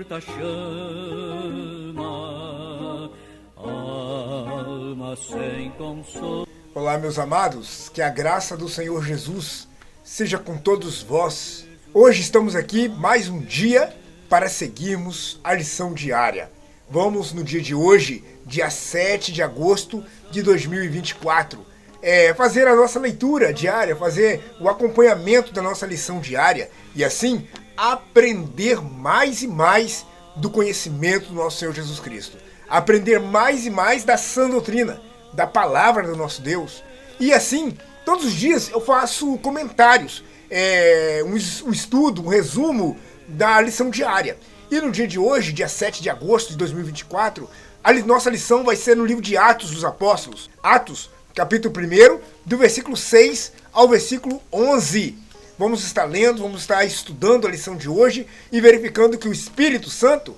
violeta chama, alma sem consolo. Olá, meus amados, que a graça do Senhor Jesus seja com todos vós. Hoje estamos aqui mais um dia para seguirmos a lição diária. Vamos no dia de hoje, dia 7 de agosto de 2024, fazer a nossa leitura diária, fazer o acompanhamento da nossa lição diária e assim aprender mais e mais do conhecimento do nosso Senhor Jesus Cristo. Aprender mais e mais da sã doutrina, da palavra do nosso Deus. E assim, todos os dias eu faço comentários, um estudo, um resumo da lição diária. E no dia de hoje, dia 7 de agosto de 2024, a nossa lição vai ser no livro de Atos dos Apóstolos. Atos, capítulo 1, do versículo 6 ao versículo 11. Vamos estar lendo, vamos estar estudando a lição de hoje e verificando que o Espírito Santo,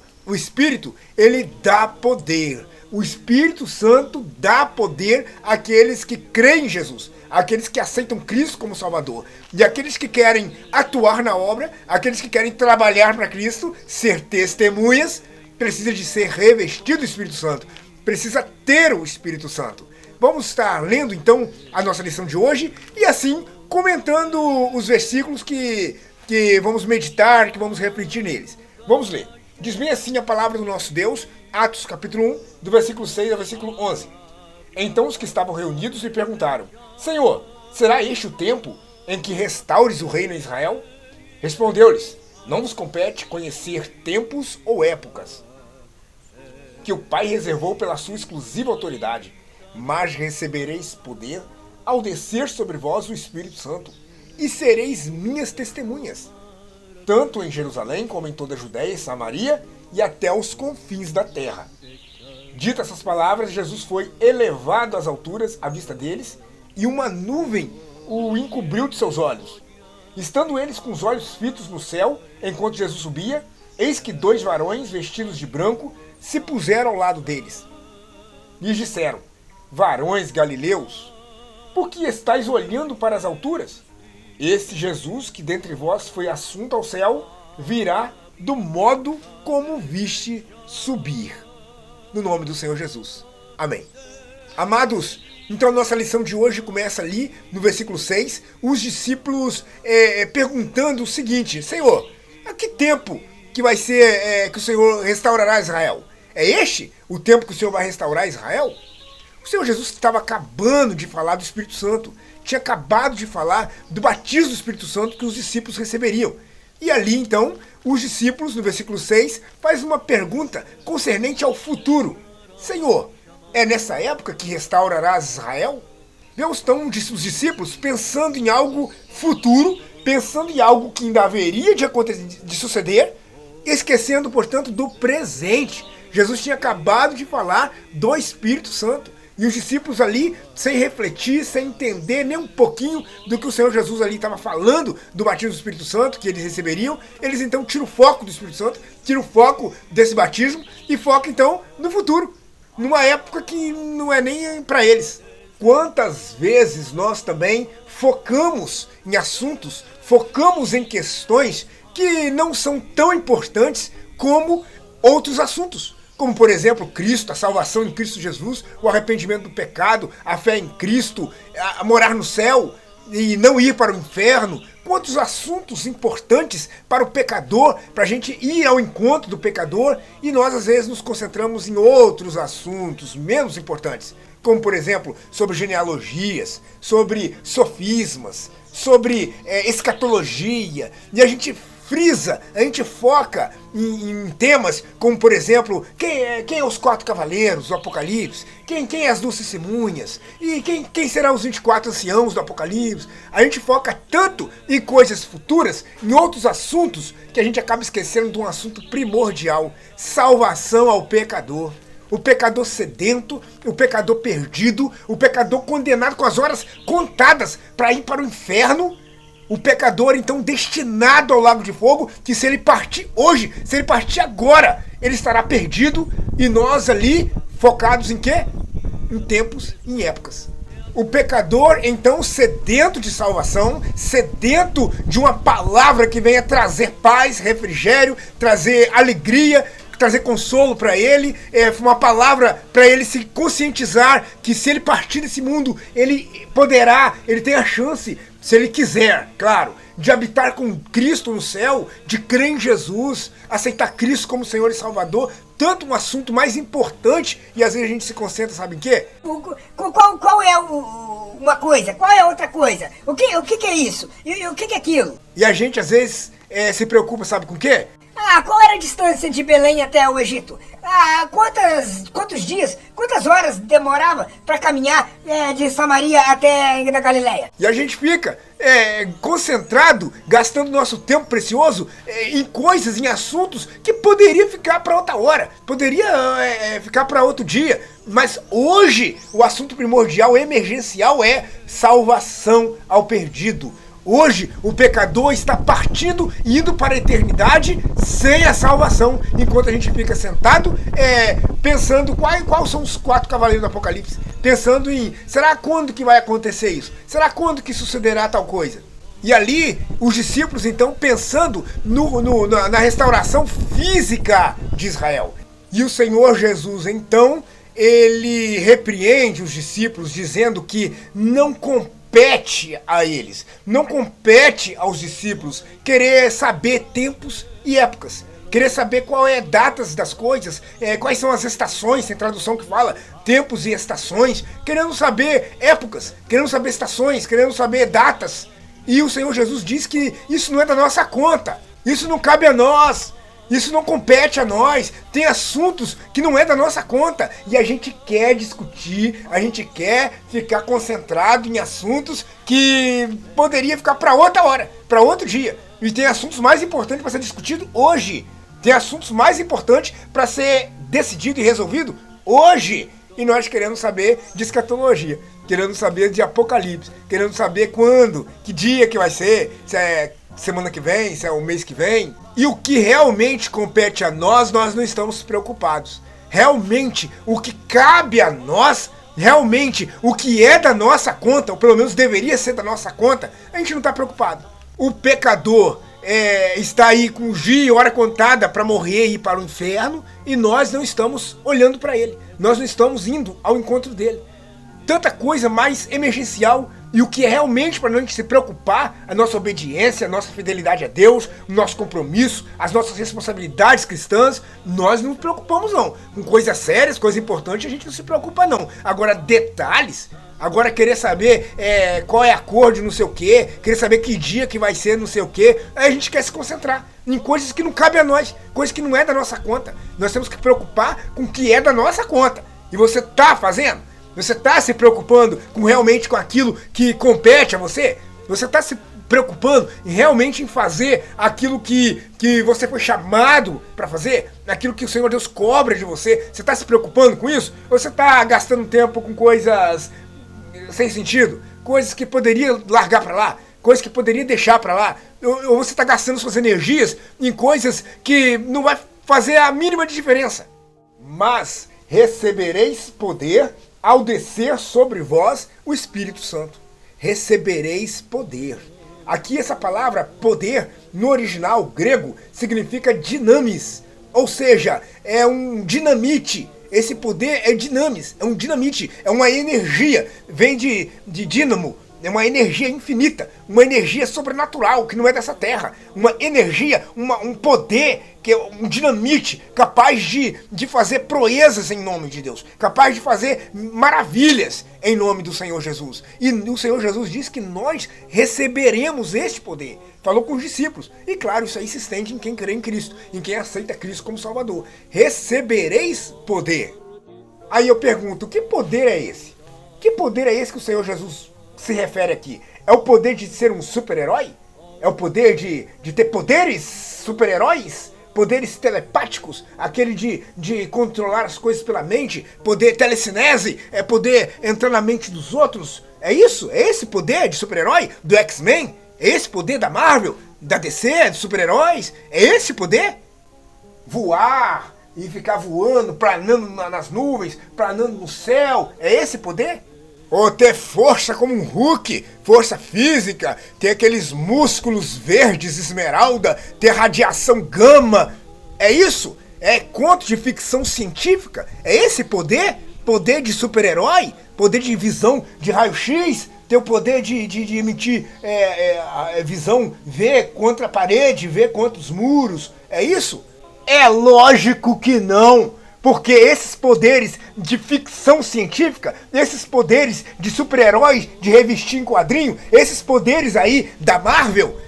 ele dá poder. O Espírito Santo dá poder àqueles que creem em Jesus, àqueles que aceitam Cristo como Salvador. E aqueles que querem atuar na obra, aqueles que querem trabalhar para Cristo, ser testemunhas, precisa de ser revestido do Espírito Santo. Precisa ter o Espírito Santo. Vamos estar lendo então a nossa lição de hoje e assim comentando os versículos que vamos meditar, que vamos refletir neles. Vamos ler. Diz bem assim a palavra do nosso Deus, Atos capítulo 1, do versículo 6 ao versículo 11. Então os que estavam reunidos lhe perguntaram: Senhor, será este o tempo em que restaures o reino em Israel? Respondeu-lhes: Não vos compete conhecer tempos ou épocas que o Pai reservou pela sua exclusiva autoridade, mas recebereis poder ao descer sobre vós o Espírito Santo, e sereis minhas testemunhas, tanto em Jerusalém como em toda a Judéia e Samaria e até os confins da terra. Ditas essas palavras, Jesus foi elevado às alturas à vista deles, e uma nuvem o encobriu de seus olhos. Estando eles com os olhos fitos no céu, enquanto Jesus subia, eis que 2 varões vestidos de branco se puseram ao lado deles. Lhes disseram: Varões galileus, por que estáis olhando para as alturas? Este Jesus, que dentre vós foi assunto ao céu, virá do modo como viste subir. No nome do Senhor Jesus. Amém. Amados, então a nossa lição de hoje começa ali no versículo 6, os discípulos perguntando o seguinte: Senhor, a que tempo que vai ser que o Senhor restaurará Israel? É este o tempo que o Senhor vai restaurar Israel? O Senhor Jesus estava acabando de falar do Espírito Santo, tinha acabado de falar do batismo do Espírito Santo que os discípulos receberiam. E ali, então, os discípulos, no versículo 6, fazem uma pergunta concernente ao futuro. Senhor, é nessa época que restaurarás Israel? Vemos, então, os discípulos pensando em algo futuro, pensando em algo que ainda haveria de suceder, esquecendo, portanto, do presente. Jesus tinha acabado de falar do Espírito Santo. E os discípulos ali, sem refletir, sem entender nem um pouquinho do que o Senhor Jesus ali estava falando do batismo do Espírito Santo, que eles receberiam, eles então tiram o foco do Espírito Santo, tiram o foco desse batismo e focam então no futuro, numa época que não é nem para eles. Quantas vezes nós também focamos em assuntos, focamos em questões que não são tão importantes como outros assuntos. Como, por exemplo, Cristo, a salvação em Cristo Jesus, o arrependimento do pecado, a fé em Cristo, a morar no céu e não ir para o inferno. Quantos assuntos importantes para o pecador, para a gente ir ao encontro do pecador, e nós às vezes nos concentramos em outros assuntos menos importantes. Como, por exemplo, sobre genealogias, sobre sofismas, sobre escatologia, e a gente frisa, a gente foca em temas como, por exemplo, quem é os 4 cavaleiros do Apocalipse, quem é as 12 testemunhas, e quem serão os 24 anciãos do Apocalipse. A gente foca tanto em coisas futuras, em outros assuntos, que a gente acaba esquecendo de um assunto primordial: salvação ao pecador. O pecador sedento, o pecador perdido, o pecador condenado com as horas contadas para ir para o inferno. O pecador, então, destinado ao lago de fogo, que se ele partir hoje, se ele partir agora, ele estará perdido, e nós ali, focados em quê? Em tempos, em épocas. O pecador, então, sedento de salvação, sedento de uma palavra que venha trazer paz, refrigério, trazer alegria, trazer consolo para ele, uma palavra para ele se conscientizar que se ele partir desse mundo, ele tem a chance, se ele quiser, claro, de habitar com Cristo no céu, de crer em Jesus, aceitar Cristo como Senhor e Salvador, tanto um assunto mais importante, e às vezes a gente se concentra, sabe em quê? Qual é uma coisa? Qual é outra coisa? O que é isso? E o que é aquilo? E a gente às vezes se preocupa, sabe com o quê? Qual era a distância de Belém até o Egito? Quantos dias, quantas horas demorava para caminhar de Samaria até a Galileia? E a gente fica concentrado, gastando nosso tempo precioso em coisas, em assuntos que poderia ficar para outra hora, poderia ficar para outro dia. Mas hoje o assunto primordial, emergencial é salvação ao perdido. Hoje o pecador está partindo e indo para a eternidade sem a salvação, enquanto a gente fica sentado pensando quais são os 4 cavaleiros do Apocalipse, pensando em, será quando que vai acontecer isso? Será quando que sucederá tal coisa? E ali os discípulos então pensando na restauração física de Israel. E o Senhor Jesus então, ele repreende os discípulos dizendo que não compete a eles, não compete aos discípulos querer saber tempos e épocas, querer saber qual é datas das coisas, quais são as estações, tem tradução que fala tempos e estações, querendo saber épocas, querendo saber estações, querendo saber datas. E o Senhor Jesus diz que isso não é da nossa conta, isso não cabe a nós, isso não compete a nós, tem assuntos que não é da nossa conta e a gente quer discutir, a gente quer ficar concentrado em assuntos que poderia ficar para outra hora, para outro dia. E tem assuntos mais importantes para ser discutido hoje, tem assuntos mais importantes para ser decidido e resolvido hoje. E nós queremos saber de escatologia, querendo saber de Apocalipse, querendo saber quando, que dia que vai ser, se é semana que vem, se é o mês que vem. E o que realmente compete a nós não estamos preocupados. Realmente, o que cabe a nós, realmente, o que é da nossa conta, ou pelo menos deveria ser da nossa conta, a gente não está preocupado. O pecador está aí com o dia e hora contada para morrer e ir para o inferno, e nós não estamos olhando para ele. Nós não estamos indo ao encontro dele. Tanta coisa mais emergencial. E o que é realmente para a gente se preocupar, a nossa obediência, a nossa fidelidade a Deus, o nosso compromisso, as nossas responsabilidades cristãs, nós não nos preocupamos não. Com coisas sérias, coisas importantes, a gente não se preocupa não. Agora, detalhes, agora querer saber qual é a cor de não sei o que, querer saber que dia que vai ser não sei o que, aí a gente quer se concentrar em coisas que não cabem a nós, coisas que não é da nossa conta. Nós temos que preocupar com o que é da nossa conta. E você está fazendo? Você está se preocupando realmente com aquilo que compete a você? Você está se preocupando realmente em fazer aquilo que você foi chamado para fazer? Aquilo que o Senhor Deus cobra de você? Você está se preocupando com isso? Ou você está gastando tempo com coisas sem sentido? Coisas que poderia largar para lá? Coisas que poderia deixar para lá? Ou você está gastando suas energias em coisas que não vai fazer a mínima de diferença? Mas recebereis poder ao descer sobre vós o Espírito Santo. Recebereis poder. Aqui essa palavra poder, no original grego, significa dinamis. Ou seja, é um dinamite. Esse poder é dinamis, é um dinamite, é uma energia. Vem de dínamo, é uma energia infinita, uma energia sobrenatural, que não é dessa terra. Uma energia, um poder, que é um dinamite, capaz de fazer proezas em nome de Deus, capaz de fazer maravilhas em nome do Senhor Jesus. E o Senhor Jesus diz que nós receberemos este poder. Falou com os discípulos. E claro, isso aí se estende em quem crê em Cristo, em quem aceita Cristo como Salvador. Recebereis poder. Aí eu pergunto, que poder é esse? Que poder é esse que o Senhor Jesus se refere aqui? É o poder de ser um super-herói? É o poder de ter poderes super-heróis? Poderes telepáticos? Aquele de controlar as coisas pela mente? Poder telecinese? É poder entrar na mente dos outros? É isso? É esse poder de super-herói? Do X-Men? É esse poder da Marvel? Da DC? De super-heróis? É esse poder? Voar e ficar voando, planando nas nuvens, planando no céu? É esse poder? Ou ter força como um Hulk, força física, ter aqueles músculos verdes esmeralda, ter radiação gama. É isso? É conto de ficção científica? É esse poder? Poder de super-herói? Poder de visão de raio-x? Ter o poder de emitir visão, ver contra a parede, ver contra os muros? É isso? É lógico que não! Porque esses poderes de ficção científica, esses poderes de super-heróis, de revistinha em quadrinho, esses poderes aí da Marvel,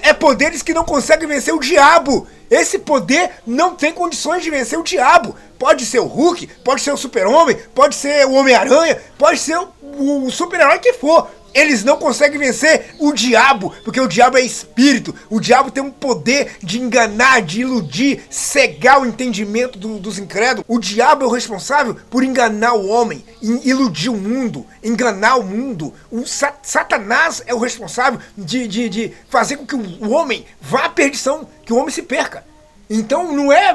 é poderes que não conseguem vencer o diabo. Esse poder não tem condições de vencer o diabo. Pode ser o Hulk, pode ser o Super-Homem, pode ser o Homem-Aranha, pode ser o super-herói que for. Eles não conseguem vencer o diabo, porque o diabo é espírito. O diabo tem um poder de enganar, de iludir, cegar o entendimento dos incrédulos. O diabo é o responsável por enganar o homem, iludir o mundo, enganar o mundo. O Satanás é o responsável de fazer com que o homem vá à perdição, que o homem se perca. Então não é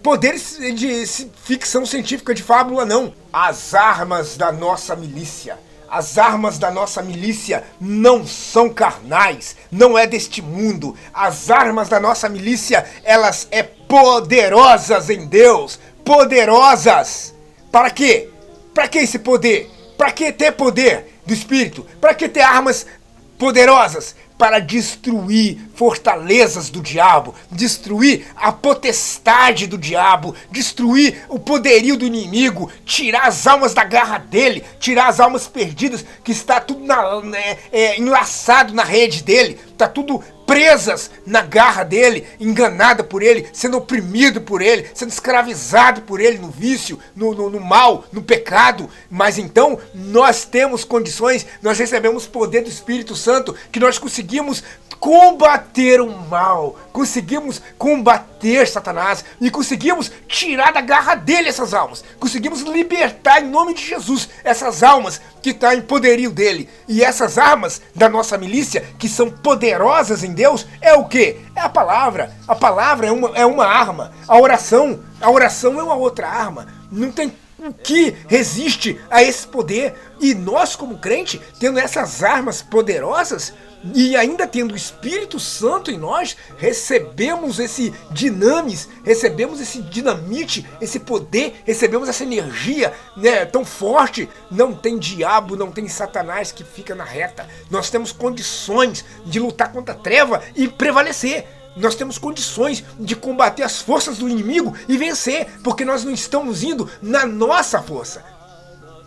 poderes de ficção científica de fábula, não. As armas da nossa milícia. As armas da nossa milícia não são carnais, não é deste mundo. As armas da nossa milícia, elas é poderosas em Deus. Poderosas. Para quê? Para que esse poder? Para que ter poder do Espírito? Para que ter armas poderosas? Para destruir fortalezas do diabo, destruir a potestade do diabo, destruir o poderio do inimigo, tirar as almas da garra dele, tirar as almas perdidas, que está tudo enlaçado na rede dele, está tudo presas na garra dele, enganada por ele, sendo oprimido por ele, sendo escravizado por ele no vício, no mal, no pecado. Mas então nós temos condições, nós recebemos poder do Espírito Santo, que nós conseguimos combater o mal, conseguimos combater Satanás e conseguimos tirar da garra dele essas almas, conseguimos libertar em nome de Jesus essas almas que estão em poderio dele. E essas armas da nossa milícia, que são poderosas em Deus, é o quê? É a palavra. A palavra é uma arma. A oração é uma outra arma. Não tem o que resiste a esse poder. E nós, como crente, tendo essas armas poderosas e ainda tendo o Espírito Santo em nós, recebemos esse dinamis, recebemos esse dinamite, esse poder, recebemos essa energia, né, tão forte. Não tem diabo, não tem Satanás que fica na reta. Nós temos condições de lutar contra a treva e prevalecer. Nós temos condições de combater as forças do inimigo e vencer, porque nós não estamos indo na nossa força.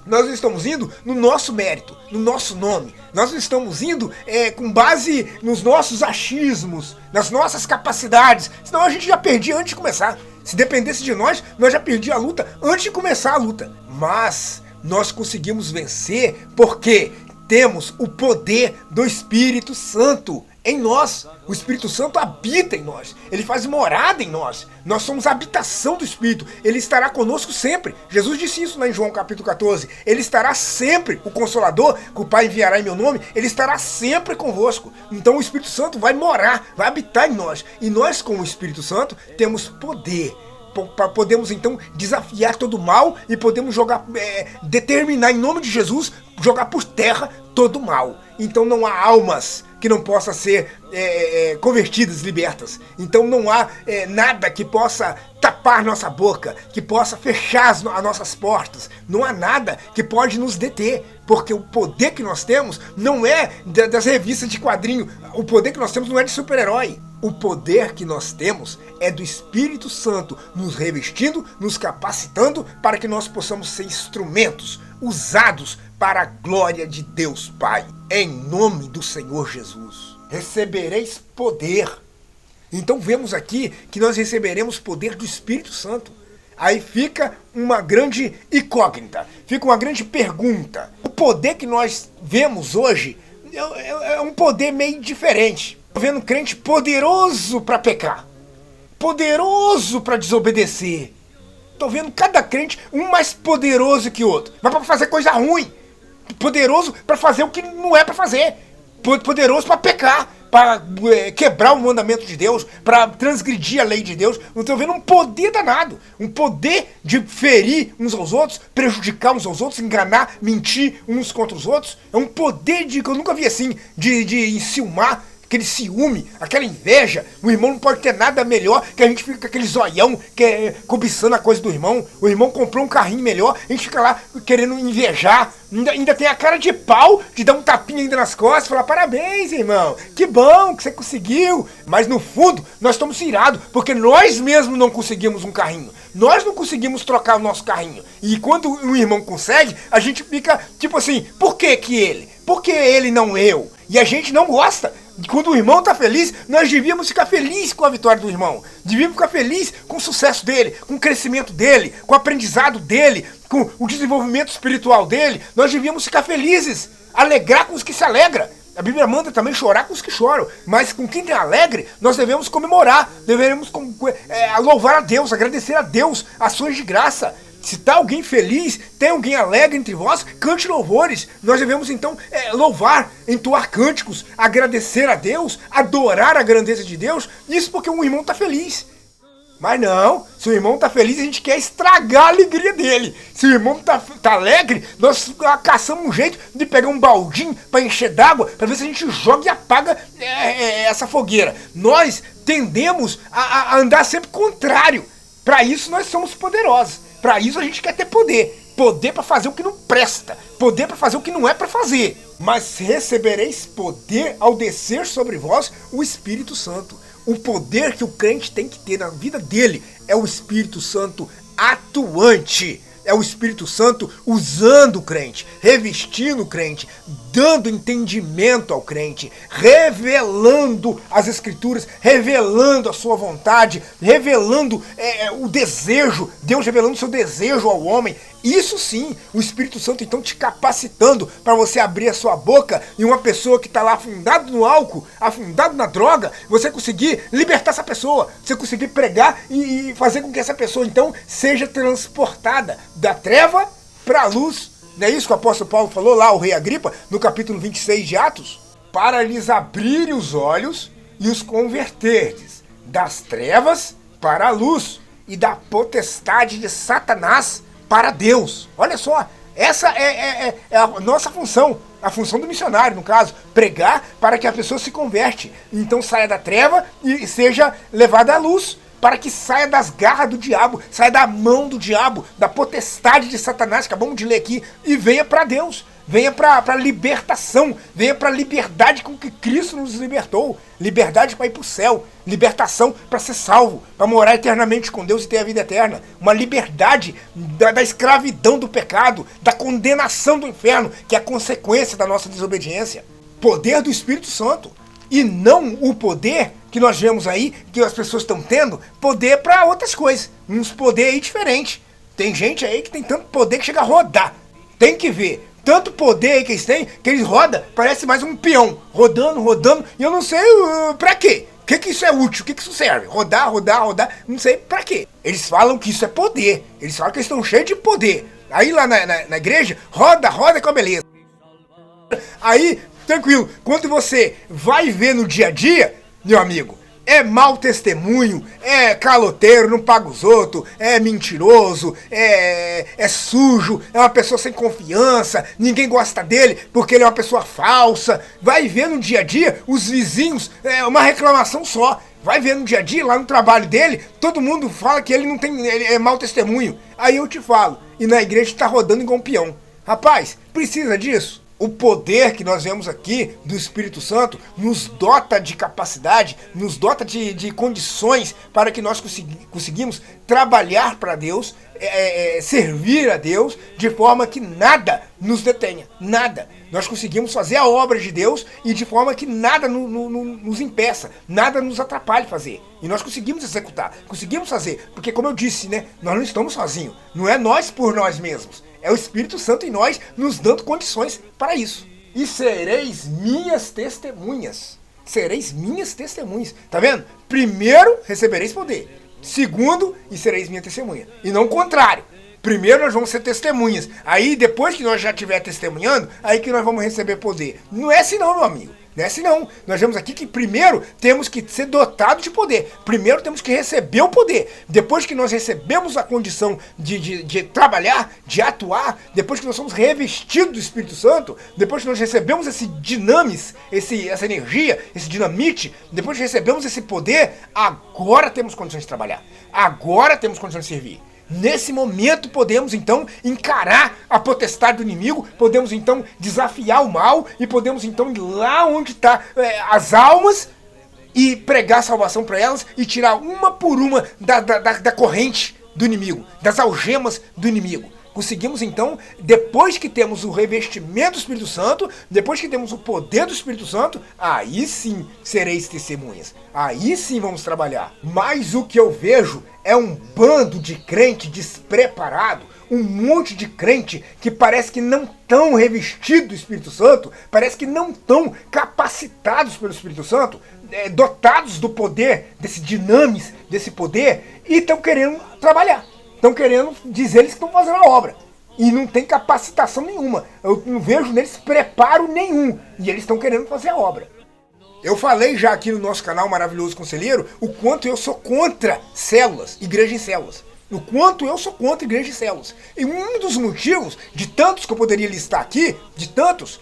Nós não estamos indo no nosso mérito, no nosso nome. Nós não estamos indo com base nos nossos achismos, nas nossas capacidades. Senão a gente já perdia antes de começar. Se dependesse de nós já perdíamos a luta antes de começar a luta. Mas nós conseguimos vencer porque temos o poder do Espírito Santo em nós. O Espírito Santo habita em nós. Ele faz morada em nós. Nós somos a habitação do Espírito. Ele estará conosco sempre. Jesus disse isso lá em João capítulo 14. Ele estará sempre, o Consolador, que o Pai enviará em meu nome, ele estará sempre convosco. Então o Espírito Santo vai morar, vai habitar em nós. E nós, com o Espírito Santo, temos poder. Podemos então desafiar todo o mal e podemos determinar em nome de Jesus, jogar por terra todo o mal. Então não há almas que não possam ser convertidas, libertas. Então não há nada que possa tapar nossa boca, que possa fechar as nossas portas. Não há nada que pode nos deter, porque o poder que nós temos não é das revistas de quadrinho, o poder que nós temos não é de super-herói. O poder que nós temos é do Espírito Santo nos revestindo, nos capacitando para que nós possamos ser instrumentos usados para a glória de Deus Pai. Em nome do Senhor Jesus. Recebereis poder. Então vemos aqui que nós receberemos poder do Espírito Santo. Aí fica uma grande incógnita, fica uma grande pergunta. O poder que nós vemos hoje é um poder meio diferente. Estou vendo um crente poderoso para pecar, poderoso para desobedecer. Estou vendo cada crente um mais poderoso que o outro, mas para fazer coisa ruim. Poderoso para fazer o que não é para fazer. Poderoso para pecar, para quebrar o mandamento de Deus, para transgredir a lei de Deus. Eu estou vendo um poder danado, um poder de ferir uns aos outros, prejudicar uns aos outros, enganar, mentir uns contra os outros. É um poder que eu nunca vi assim, de enciumar, aquele ciúme, aquela inveja. O irmão não pode ter nada melhor, que a gente fica com aquele zoião, cobiçando a coisa do irmão. O irmão comprou um carrinho melhor, a gente fica lá querendo invejar. Ainda tem a cara de pau de dar um tapinha ainda nas costas e falar: parabéns, irmão, que bom que você conseguiu. Mas no fundo, nós estamos irados, porque nós mesmos não conseguimos um carrinho. Nós não conseguimos trocar o nosso carrinho. E quando o irmão consegue, a gente fica tipo assim: por que ele? Por que ele não eu? E a gente não gosta. Quando o irmão está feliz, nós devíamos ficar felizes com a vitória do irmão. Devíamos ficar felizes com o sucesso dele, com o crescimento dele, com o aprendizado dele, com o desenvolvimento espiritual dele. Nós devíamos ficar felizes, alegrar com os que se alegram. A Bíblia manda também chorar com os que choram, mas com quem é alegre, nós devemos comemorar, devemos louvar a Deus, agradecer a Deus ações de graça. Se está alguém feliz, tem alguém alegre entre vós, cante louvores. Nós devemos então louvar, entoar cânticos, agradecer a Deus, adorar a grandeza de Deus. Isso porque um irmão está feliz. Mas não, se o irmão está feliz, a gente quer estragar a alegria dele. Se o irmão tá alegre, nós caçamos um jeito de pegar um baldinho para encher d'água, para ver se a gente joga e apaga essa fogueira. Nós tendemos a andar sempre contrário. Para isso nós somos poderosos. Para isso a gente quer ter poder. Poder para fazer o que não presta. Poder para fazer o que não é para fazer. Mas recebereis poder ao descer sobre vós o Espírito Santo. O poder que o crente tem que ter na vida dele é o Espírito Santo atuante. É o Espírito Santo usando o crente, revestindo o crente, dando entendimento ao crente, revelando as Escrituras, revelando a sua vontade, revelando o desejo, Deus revelando o seu desejo ao homem. Isso sim, o Espírito Santo então te capacitando para você abrir a sua boca e uma pessoa que está lá afundado no álcool, afundado na droga, você conseguir libertar essa pessoa, você conseguir pregar e fazer com que essa pessoa então seja transportada da treva para a luz. Não é isso que o apóstolo Paulo falou lá ao rei Agripa, no capítulo 26 de Atos? Para lhes abrir os olhos e os converterdes das trevas para a luz e da potestade de Satanás para Deus. Olha só, essa é a nossa função, a função do missionário, no caso, pregar para que a pessoa se converte, então saia da treva e seja levada à luz, para que saia das garras do diabo, saia da mão do diabo, da potestade de Satanás, acabamos de ler aqui, e venha para Deus, venha para a libertação, venha para a liberdade com que Cristo nos libertou, liberdade para ir para o céu, libertação para ser salvo, para morar eternamente com Deus e ter a vida eterna, uma liberdade da escravidão do pecado, da condenação do inferno, que é a consequência da nossa desobediência. Poder do Espírito Santo. E não o poder que nós vemos aí, que as pessoas estão tendo, poder para outras coisas. Uns poder aí diferente. Tem gente aí que tem tanto poder que chega a rodar. Tem que ver. Tanto poder aí que eles têm, que eles rodam, parece mais um peão. Rodando, e eu não sei pra quê. O que isso é útil? O que isso serve? Rodar, não sei pra quê. Eles falam que isso é poder. Eles falam que eles estão cheios de poder. Aí lá na igreja, roda com a beleza. Aí, tranquilo, quando você vai ver no dia a dia, meu amigo, é mau testemunho, é caloteiro, não paga os outros, é mentiroso, é sujo, é uma pessoa sem confiança, ninguém gosta dele porque ele é uma pessoa falsa. Vai ver no dia a dia, os vizinhos, uma reclamação só. Vai ver no dia a dia, lá no trabalho dele, todo mundo fala que ele é mau testemunho. Aí eu te falo, e na igreja está rodando igual um peão. Rapaz, precisa disso? O poder que nós vemos aqui do Espírito Santo nos dota de capacidade, nos dota de condições para que nós conseguimos trabalhar para Deus, servir a Deus, de forma que nada nos detenha, nada. Nós conseguimos fazer a obra de Deus e de forma que nada nos impeça, nada nos atrapalhe fazer. E nós conseguimos executar, conseguimos fazer, porque como eu disse, né, nós não estamos sozinhos, não é nós por nós mesmos. É o Espírito Santo em nós nos dando condições para isso. E sereis minhas testemunhas. Sereis minhas testemunhas. Tá vendo? Primeiro, recebereis poder. Segundo, e sereis minha testemunha. E não o contrário. Primeiro nós vamos ser testemunhas. Aí depois que nós já estiver testemunhando, aí que nós vamos receber poder. Não é assim não, meu amigo. Não é assim não. Nós vemos aqui que primeiro temos que ser dotados de poder. Primeiro temos que receber o poder. Depois que nós recebemos a condição de trabalhar, de atuar, depois que nós somos revestidos do Espírito Santo, depois que nós recebemos esse dinamis, essa energia, esse dinamite, depois que recebemos esse poder, agora temos condições de trabalhar. Agora temos condições de servir. Nesse momento podemos então encarar a potestade do inimigo, podemos então desafiar o mal e podemos então ir lá onde estão as almas e pregar salvação para elas e tirar uma por uma da corrente do inimigo, das algemas do inimigo. Conseguimos então, depois que temos o revestimento do Espírito Santo, depois que temos o poder do Espírito Santo, aí sim sereis testemunhas. Aí sim vamos trabalhar. Mas o que eu vejo é um bando de crente despreparado, um monte de crente que parece que não estão revestidos do Espírito Santo, parece que não estão capacitados pelo Espírito Santo, dotados do poder, desse dinamis, desse poder, e estão querendo trabalhar. Estão querendo dizer eles que estão fazendo a obra. E não tem capacitação nenhuma. Eu não vejo neles preparo nenhum. E eles estão querendo fazer a obra. Eu falei já aqui no nosso canal Maravilhoso Conselheiro o quanto eu sou contra células, igreja em células. O quanto eu sou contra igreja em células. E um dos motivos, de tantos que eu poderia listar aqui, de tantos,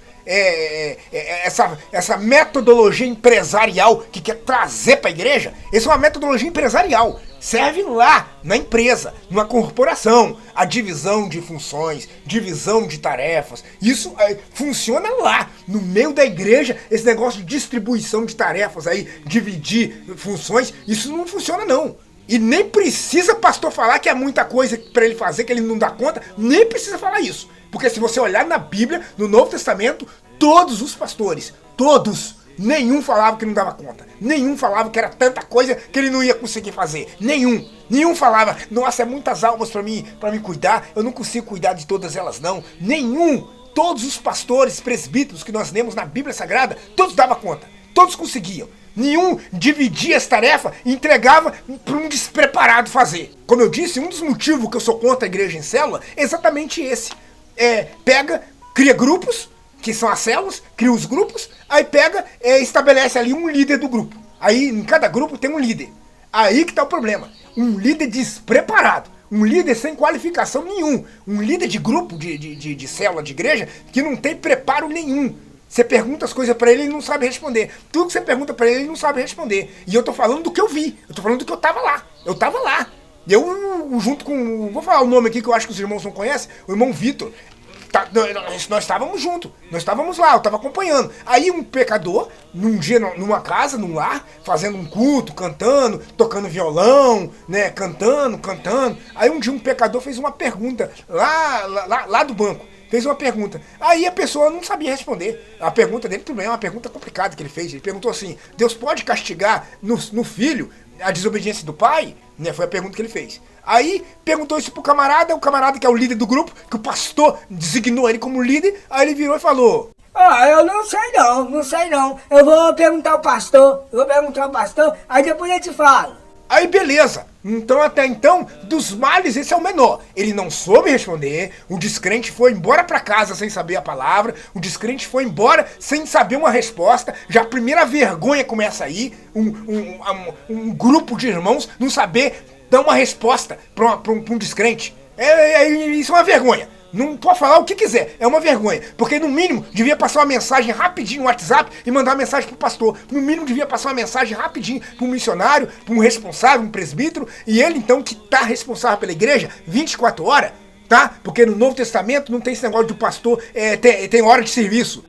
essa metodologia empresarial que quer trazer para a igreja. Essa é uma metodologia empresarial. Serve lá, na empresa, numa corporação, a divisão de funções, divisão de tarefas. Isso funciona lá, no meio da igreja, esse negócio de distribuição de tarefas aí, dividir funções, isso não funciona não. E nem precisa pastor falar que é muita coisa para ele fazer, que ele não dá conta, nem precisa falar isso. Porque se você olhar na Bíblia, no Novo Testamento, todos os pastores, todos, nenhum falava que não dava conta. Nenhum falava que era tanta coisa que ele não ia conseguir fazer. Nenhum falava, nossa, é muitas almas para mim cuidar, eu não consigo cuidar de todas elas não. Nenhum. Todos os pastores, presbíteros que nós lemos na Bíblia Sagrada, todos davam conta. Todos conseguiam. Nenhum dividia essa tarefa e entregava para um despreparado fazer. Como eu disse, um dos motivos que eu sou contra a igreja em célula é exatamente esse. Cria grupos, que são as células, cria os grupos, aí estabelece ali um líder do grupo. Aí em cada grupo tem um líder. Aí que está o problema. Um líder despreparado. Um líder sem qualificação nenhum. Um líder de grupo, de célula, de igreja, que não tem preparo nenhum. Você pergunta as coisas pra ele, ele não sabe responder. Tudo que você pergunta pra ele, ele não sabe responder. E eu tô falando do que eu vi. Eu tô falando do que eu tava lá. Eu tava lá. Eu, junto com... Vou falar o nome aqui que eu acho que os irmãos não conhecem. O irmão Vitor. Nós estávamos juntos. Nós estávamos lá, eu tava acompanhando. Aí um pecador, num dia, numa casa, num lar, fazendo um culto, cantando, tocando violão, né? Cantando. Aí um dia um pecador fez uma pergunta lá do banco. Fez uma pergunta. Aí a pessoa não sabia responder. A pergunta dele também é uma pergunta complicada que ele fez. Ele perguntou assim, Deus pode castigar no filho a desobediência do pai? Né? Foi a pergunta que ele fez. Aí perguntou isso pro camarada, o camarada que é o líder do grupo, que o pastor designou ele como líder, aí ele virou e falou... Eu não sei não. Eu vou perguntar ao pastor, aí depois eu te falo. Aí beleza, então até então, dos males esse é o menor. Ele não soube responder, o descrente foi embora pra casa sem saber a palavra, o descrente foi embora sem saber uma resposta, já a primeira vergonha começa aí, um grupo de irmãos não saber dar uma resposta pra um descrente. Isso é uma vergonha. Não pode falar o que quiser, é uma vergonha. Porque no mínimo devia passar uma mensagem rapidinho no WhatsApp e mandar uma mensagem pro pastor. No mínimo devia passar uma mensagem rapidinho pro missionário, pro um responsável, um presbítero. E ele então que tá responsável pela igreja 24 horas, tá? Porque no Novo Testamento não tem esse negócio do pastor, tem hora de serviço.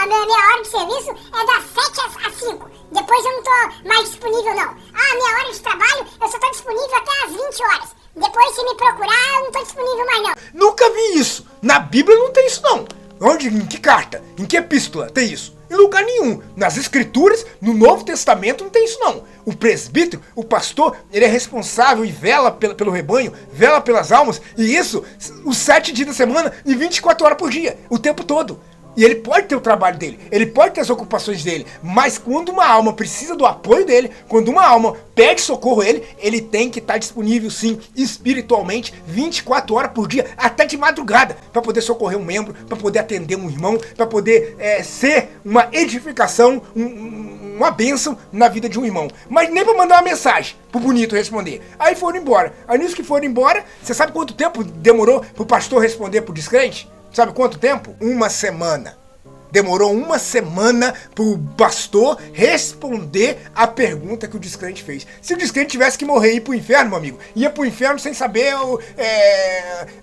Minha hora de serviço é das 7 às 5. Depois eu não tô mais disponível não. Minha hora de trabalho eu só tô disponível até às 20 horas. Depois, se me procurar, eu não tô disponível mais não. Nunca vi isso. Na Bíblia não tem isso não. Onde? Em que carta? Em que epístola tem isso? Em lugar nenhum. Nas Escrituras, no Novo Testamento, não tem isso não. O presbítero, o pastor, ele é responsável e vela pelo rebanho, vela pelas almas. E isso, os 7 dias da semana e 24 horas por dia. O tempo todo. E ele pode ter o trabalho dele, ele pode ter as ocupações dele, mas quando uma alma precisa do apoio dele, quando uma alma pede socorro a ele, ele tem que estar disponível sim, espiritualmente, 24 horas por dia, até de madrugada, para poder socorrer um membro, para poder atender um irmão, para poder ser uma edificação, uma bênção na vida de um irmão. Mas nem para mandar uma mensagem pro bonito responder. Aí foram embora. Aí nisso que foram embora, você sabe quanto tempo demorou pro pastor responder pro descrente? Sabe quanto tempo? 1 semana. Demorou 1 semana pro pastor responder a pergunta que o descrente fez. Se o descrente tivesse que morrer e ir pro inferno, meu amigo, ia pro inferno sem saber o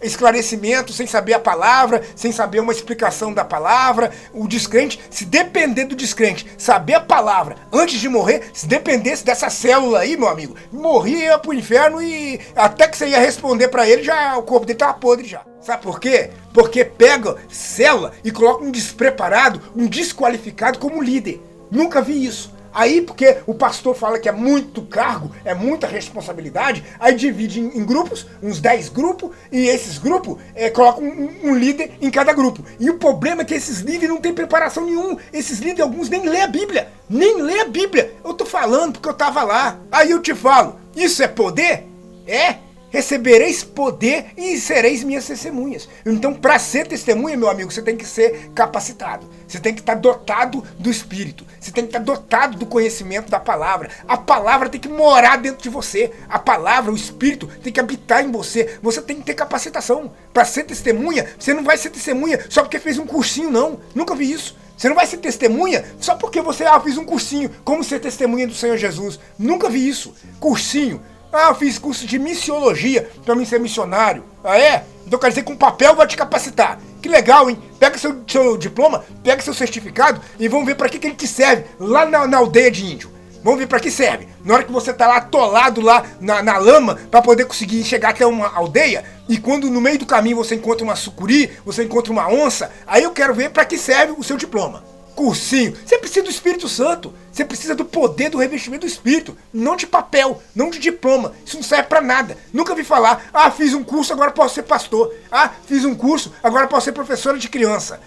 esclarecimento, sem saber a palavra, sem saber uma explicação da palavra. O descrente, se depender do descrente saber a palavra antes de morrer, se dependesse dessa célula aí, meu amigo, morria, ia pro inferno e até que você ia responder pra ele, já o corpo dele tava podre já. Sabe por quê? Porque pega célula e coloca um despreparado, um desqualificado como líder. Nunca vi isso. Aí, porque o pastor fala que é muito cargo, é muita responsabilidade, aí divide em grupos, uns 10 grupos, e esses grupos colocam um líder em cada grupo. E o problema é que esses líderes não têm preparação nenhuma. Esses líderes, alguns nem lê a Bíblia. Nem lê a Bíblia. Eu tô falando porque eu tava lá. Aí eu te falo, isso é poder? É? Recebereis poder e sereis minhas testemunhas. Então, para ser testemunha, meu amigo, você tem que ser capacitado. Você tem que estar dotado do Espírito. Você tem que estar dotado do conhecimento da palavra. A palavra tem que morar dentro de você. A palavra, o Espírito, tem que habitar em você. Você tem que ter capacitação. Para ser testemunha, você não vai ser testemunha só porque fez um cursinho, não. Nunca vi isso. Você não vai ser testemunha só porque você fez um cursinho. Como ser testemunha do Senhor Jesus? Nunca vi isso. Cursinho. Eu fiz curso de missiologia pra mim ser missionário. Ah, é? Então quer dizer que um papel vai te capacitar. Que legal, hein? Pega seu diploma, pega seu certificado e vamos ver pra que ele te serve lá na aldeia de índio. Vamos ver pra que serve. Na hora que você tá lá atolado lá na lama pra poder conseguir chegar até uma aldeia, e quando no meio do caminho você encontra uma sucuri, você encontra uma onça, aí eu quero ver pra que serve o seu diploma. Cursinho, você precisa do Espírito Santo, você precisa do poder do revestimento do Espírito, não de papel, não de diploma, isso não serve pra nada. Nunca vi falar, fiz um curso, agora posso ser pastor, fiz um curso, agora posso ser professora de criança,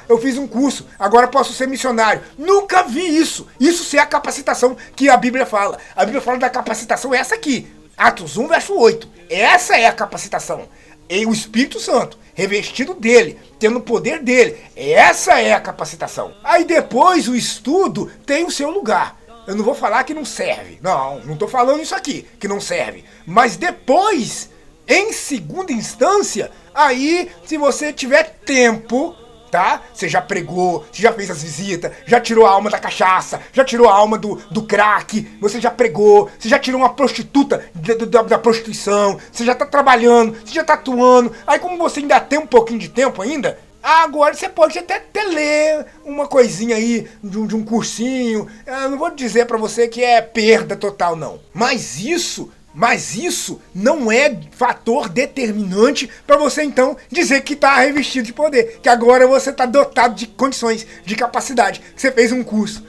eu fiz um curso, agora posso ser missionário. Nunca vi isso, isso é a capacitação que a Bíblia fala. A Bíblia fala da capacitação essa aqui, Atos 1, verso 8, essa é a capacitação. E o Espírito Santo, revestido dele, tendo o poder dele, essa é a capacitação. Aí depois o estudo tem o seu lugar. Eu não vou falar que não serve, não tô falando isso aqui, que não serve. Mas depois, em segunda instância, aí se você tiver tempo, tá? Você já pregou, você já fez as visitas, já tirou a alma da cachaça, já tirou a alma do crack, você já pregou, você já tirou uma prostituta da prostituição, você já tá trabalhando, você já tá atuando. Aí como você ainda tem um pouquinho de tempo ainda, agora você pode até ler uma coisinha aí de um cursinho. Eu não vou dizer pra você que é perda total, não. Mas isso não é fator determinante para você então dizer que está revestido de poder, que agora você está dotado de condições, de capacidade. Você fez um curso,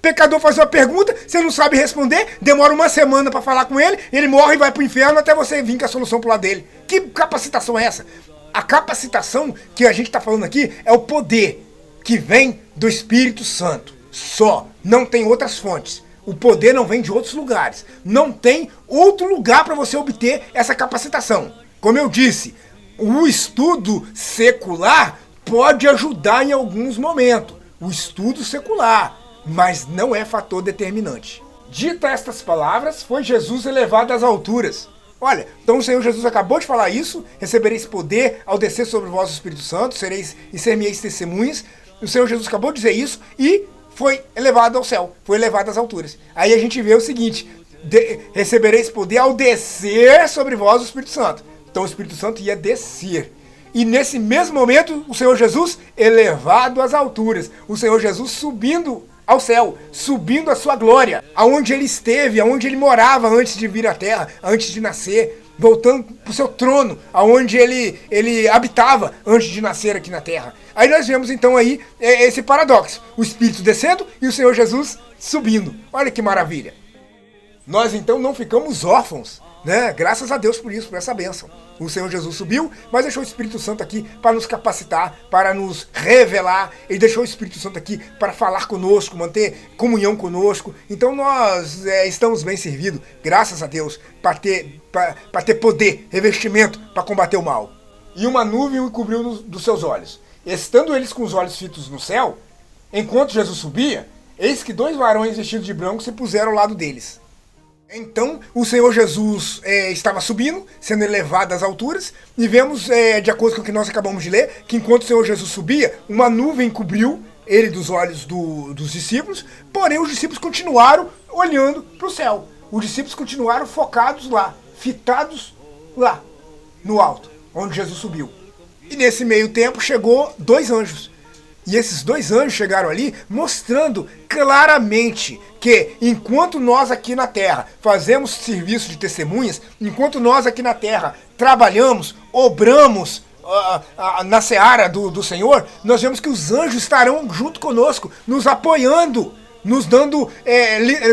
pecador faz uma pergunta, você não sabe responder, demora 1 semana para falar com ele, ele morre e vai pro inferno até você vir com a solução pro lado dele. Que capacitação é essa? A capacitação que a gente está falando aqui é o poder que vem do Espírito Santo. Só, não tem outras fontes. O poder não vem de outros lugares. Não tem outro lugar para você obter essa capacitação. Como eu disse, o estudo secular pode ajudar em alguns momentos. O estudo secular, mas não é fator determinante. Dita estas palavras, foi Jesus elevado às alturas. Olha, então o Senhor Jesus acabou de falar isso. Recebereis poder ao descer sobre vós o Espírito Santo, ser-me-eis testemunhas. O Senhor Jesus acabou de dizer isso e foi elevado ao céu, foi elevado às alturas. Aí a gente vê o seguinte, recebereis poder ao descer sobre vós o Espírito Santo. Então o Espírito Santo ia descer. E nesse mesmo momento, o Senhor Jesus elevado às alturas. O Senhor Jesus subindo ao céu, subindo a sua glória. Aonde ele esteve, aonde ele morava antes de vir à terra, antes de nascer. Voltando para o seu trono, aonde ele habitava antes de nascer aqui na terra. Aí nós vemos então aí esse paradoxo, o Espírito descendo e o Senhor Jesus subindo. Olha que maravilha. Nós então não ficamos órfãos, né? Graças a Deus por isso, por essa bênção. O Senhor Jesus subiu, mas deixou o Espírito Santo aqui para nos capacitar, para nos revelar. Ele deixou o Espírito Santo aqui para falar conosco, manter comunhão conosco. Então nós estamos bem servidos, graças a Deus, para ter poder, revestimento para combater o mal. E uma nuvem o cobriu dos seus olhos. Estando eles com os olhos fitos no céu, enquanto Jesus subia, eis que 2 varões vestidos de branco se puseram ao lado deles. Então o Senhor Jesus estava subindo, sendo elevado às alturas, e vemos, de acordo com o que nós acabamos de ler, que enquanto o Senhor Jesus subia, uma nuvem cobriu ele dos olhos dos discípulos, porém os discípulos continuaram olhando para o céu. Os discípulos continuaram focados lá, fitados lá, no alto, onde Jesus subiu. E nesse meio tempo chegou 2 anjos. E esses 2 anjos chegaram ali mostrando claramente que enquanto nós aqui na terra fazemos serviço de testemunhas, enquanto nós aqui na terra trabalhamos, obramos na seara do Senhor, nós vemos que os anjos estarão junto conosco, nos apoiando, nos dando,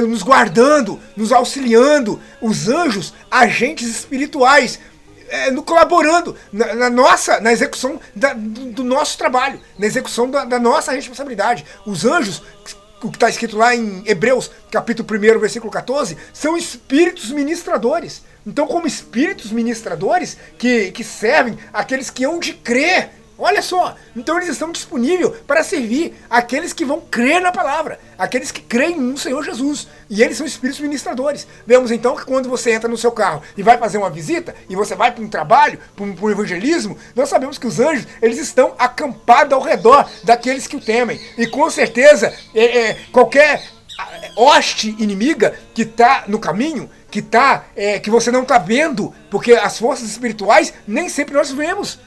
nos guardando, nos auxiliando. Os anjos, agentes espirituais, colaborando na execução do nosso trabalho, na execução da nossa responsabilidade. Os anjos, o que está escrito lá em Hebreus, capítulo 1, versículo 14, são espíritos ministradores. Então, como espíritos ministradores que servem aqueles que hão de crer. Olha só, então eles estão disponíveis para servir aqueles que vão crer na palavra, aqueles que creem no Senhor Jesus, e eles são espíritos ministradores. Vemos então que quando você entra no seu carro e vai fazer uma visita, e você vai para um trabalho, para um evangelismo, nós sabemos que os anjos, eles estão acampados ao redor daqueles que o temem, e com certeza qualquer hoste inimiga que está no caminho, que você não está vendo, porque as forças espirituais nem sempre nós vemos.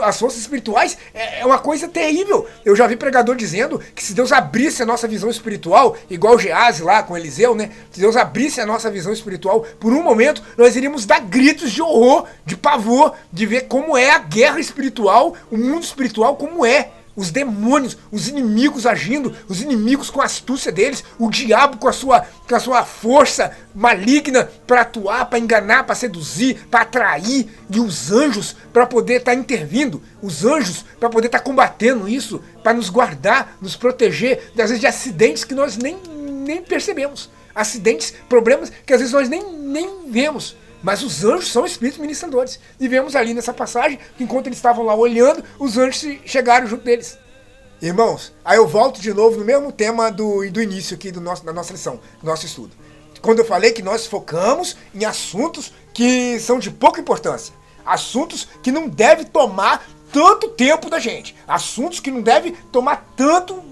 As forças espirituais é uma coisa terrível. Eu já vi pregador dizendo que se Deus abrisse a nossa visão espiritual, igual Gease lá com Eliseu, né? Se Deus abrisse a nossa visão espiritual, por um momento nós iríamos dar gritos de horror, de pavor, de ver como é a guerra espiritual, o mundo espiritual como é. Os demônios, os inimigos agindo, os inimigos com a astúcia deles, o diabo com a sua força maligna para atuar, para enganar, para seduzir, para atrair, e os anjos para poder estar intervindo, os anjos para poder estar combatendo isso, para nos guardar, nos proteger, às vezes de acidentes que nós nem percebemos, acidentes, problemas que às vezes nós nem vemos. Mas os anjos são espíritos ministradores. E vemos ali nessa passagem que enquanto eles estavam lá olhando, os anjos chegaram junto deles. Irmãos, aí eu volto de novo no mesmo tema do início aqui da nossa lição, do nosso estudo. Quando eu falei que nós focamos em assuntos que são de pouca importância. Assuntos que não devem tomar tanto tempo da gente. Assuntos que não devem tomar tanto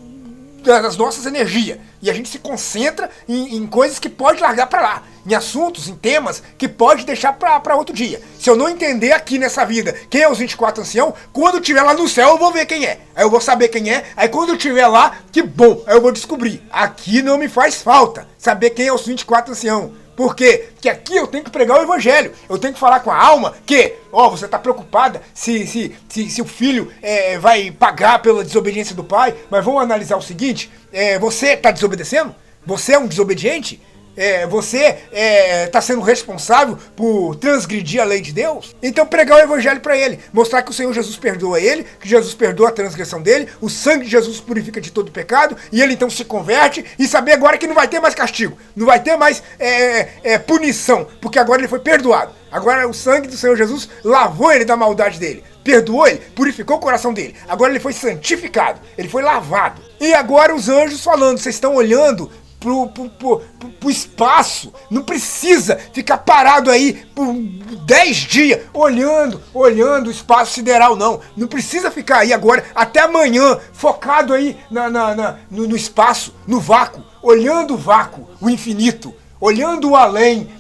das nossas energias. E a gente se concentra em coisas que pode largar para lá. Em assuntos, em temas que pode deixar para outro dia. Se eu não entender aqui nessa vida quem é os 24 anciãos, quando eu estiver lá no céu eu vou ver quem é. Aí eu vou saber quem é. Aí quando eu estiver lá, que bom, aí eu vou descobrir. Aqui não me faz falta saber quem é os 24 anciãos. Por quê? Porque aqui eu tenho que pregar o evangelho. Eu tenho que falar com a alma que, você está preocupada se o filho vai pagar pela desobediência do pai. Mas vamos analisar o seguinte, você está desobedecendo? Você é um desobediente? Você está sendo responsável por transgredir a lei de Deus? Então pregar o evangelho para ele, mostrar que o Senhor Jesus perdoa ele, que Jesus perdoa a transgressão dele, o sangue de Jesus purifica de todo pecado, e ele então se converte, e saber agora que não vai ter mais castigo, não vai ter mais punição, porque agora ele foi perdoado. Agora o sangue do Senhor Jesus lavou ele da maldade dele, perdoou ele, purificou o coração dele. Agora ele foi santificado, ele foi lavado. E agora os anjos falando, vocês estão olhando pro espaço, não precisa ficar parado aí por 10 dias olhando o espaço sideral, não precisa ficar aí agora até amanhã focado aí no espaço, no vácuo, olhando o vácuo, o infinito, olhando o além.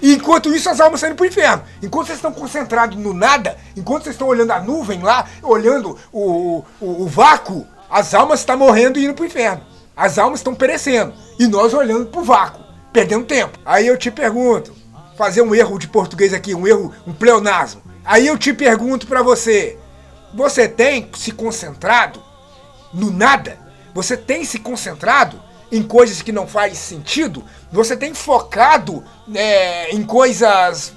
E enquanto isso as almas saindo pro inferno. Enquanto vocês estão concentrados no nada, enquanto vocês estão olhando a nuvem lá, olhando o vácuo, as almas estão morrendo e indo pro inferno. As almas estão perecendo. E nós olhando pro vácuo, perdendo tempo. Aí eu te pergunto, fazer um erro de português aqui, um pleonasmo. Aí eu te pergunto pra você, você tem se concentrado no nada? Você tem se concentrado em coisas que não faz sentido? Você tem focado em coisas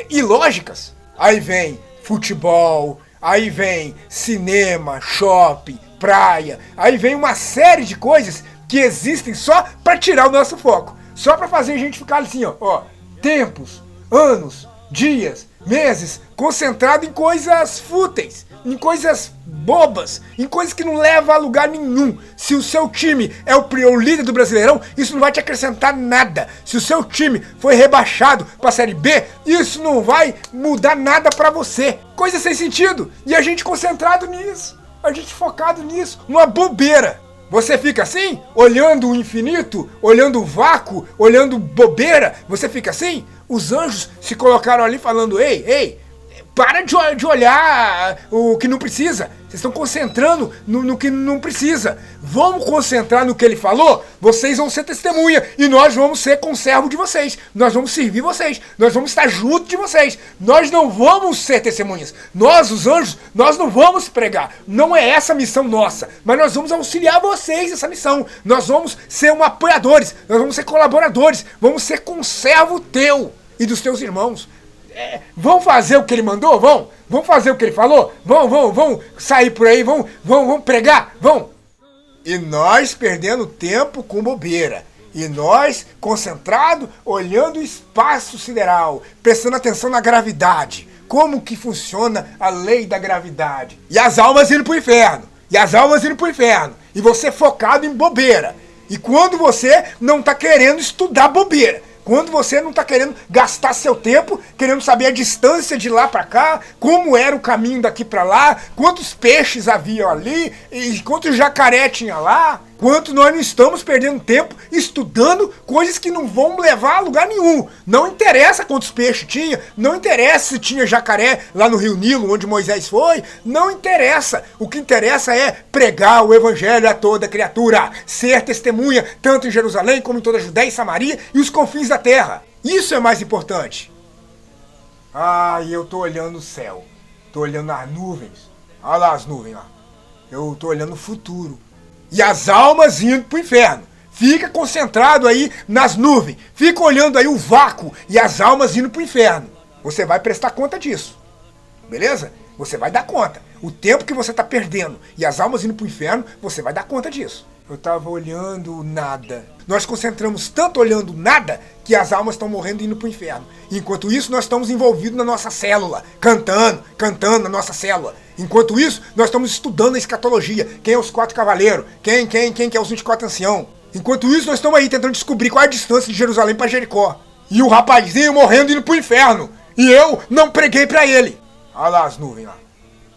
ilógicas. Aí vem futebol, aí vem cinema, shopping, praia, aí vem uma série de coisas que existem só para tirar o nosso foco, só para fazer a gente ficar assim, ó, tempos, anos, dias, meses, concentrado em coisas fúteis, em coisas bobas, em coisas que não levam a lugar nenhum. Se o seu time é o líder do Brasileirão, isso não vai te acrescentar nada. Se o seu time foi rebaixado para a Série B, isso não vai mudar nada para você. Coisa sem sentido. E a gente concentrado nisso, a gente focado nisso, uma bobeira. Você fica assim, olhando o infinito, olhando o vácuo, olhando bobeira, você fica assim? Os anjos se colocaram ali falando, ei, para de olhar o que não precisa. Vocês estão concentrando no que não precisa. Vamos concentrar no que ele falou? Vocês vão ser testemunha e nós vamos ser conservo de vocês. Nós vamos servir vocês. Nós vamos estar junto de vocês. Nós não vamos ser testemunhas. Nós, os anjos, nós não vamos pregar. Não é essa a missão nossa. Mas nós vamos auxiliar vocês nessa missão. Nós vamos ser apoiadores. Nós vamos ser colaboradores. Vamos ser conservo teu e dos teus irmãos. Vão fazer o que ele mandou? Vão fazer o que ele falou? Vão sair por aí? Vão pregar? Vão! E nós perdendo tempo com bobeira. E nós concentrado, olhando o espaço sideral, prestando atenção na gravidade. Como que funciona a lei da gravidade. E as almas indo pro inferno. E você focado em bobeira. E quando você não tá querendo estudar bobeira. Quando você não está querendo gastar seu tempo, querendo saber a distância de lá para cá, como era o caminho daqui para lá, quantos peixes haviam ali, e quantos jacaré tinha lá, quanto nós não estamos perdendo tempo estudando coisas que não vão levar a lugar nenhum. Não interessa quantos peixes tinha, não interessa se tinha jacaré lá no Rio Nilo, onde Moisés foi, não interessa. O que interessa é pregar o evangelho a toda criatura, ser testemunha tanto em Jerusalém como em toda a Judéia e Samaria e os confins da terra. Isso é mais importante. E eu tô olhando o céu, tô olhando as nuvens, olha lá as nuvens lá, eu tô olhando o futuro. E as almas indo pro inferno. Fica concentrado aí nas nuvens. Fica olhando aí o vácuo e as almas indo pro inferno. Você vai prestar conta disso. Beleza? Você vai dar conta. O tempo que você está perdendo e as almas indo pro inferno, você vai dar conta disso. Eu tava olhando nada. Nós concentramos tanto olhando nada que as almas estão morrendo e indo pro inferno. Enquanto isso, nós estamos envolvidos na nossa célula, cantando na nossa célula. Enquanto isso, nós estamos estudando a escatologia. Quem é os 4 cavaleiros? Quem é os 24 anciãos? Enquanto isso, nós estamos aí tentando descobrir qual é a distância de Jerusalém para Jericó. E o rapazinho morrendo e indo pro inferno. E eu não preguei para ele. Olha lá as nuvens lá.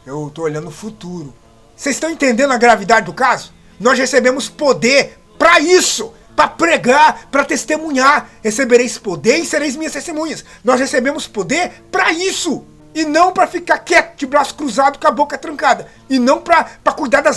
Eu tô olhando o futuro. Vocês estão entendendo a gravidade do caso? Nós recebemos poder para isso. Para pregar, para testemunhar. Recebereis poder e sereis minhas testemunhas. Nós recebemos poder para isso. E não para ficar quieto, de braço cruzado, com a boca trancada. E não para cuidar da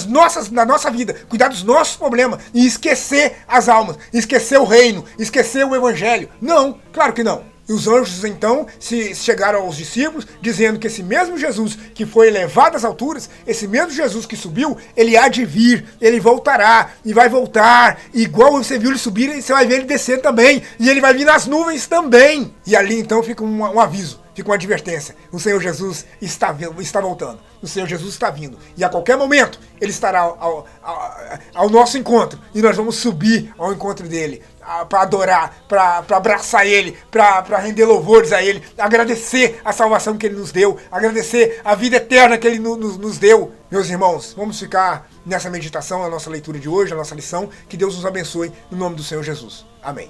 nossa vida, cuidar dos nossos problemas. E esquecer as almas, esquecer o reino, esquecer o evangelho. Não, claro que não. E os anjos então se chegaram aos discípulos dizendo que esse mesmo Jesus que foi elevado às alturas, esse mesmo Jesus que subiu, ele há de vir, ele voltará e vai voltar. Igual você viu ele subir, você vai ver ele descer também. E ele vai vir nas nuvens também. E ali então fica um aviso. Fica uma advertência. O Senhor Jesus está voltando. O Senhor Jesus está vindo. E a qualquer momento ele estará ao nosso encontro. E nós vamos subir ao encontro dele. Para adorar, para abraçar ele, para render louvores a ele. Agradecer a salvação que ele nos deu. Agradecer a vida eterna que ele nos deu. Meus irmãos, vamos ficar nessa meditação, a nossa leitura de hoje, a nossa lição. Que Deus nos abençoe no nome do Senhor Jesus. Amém.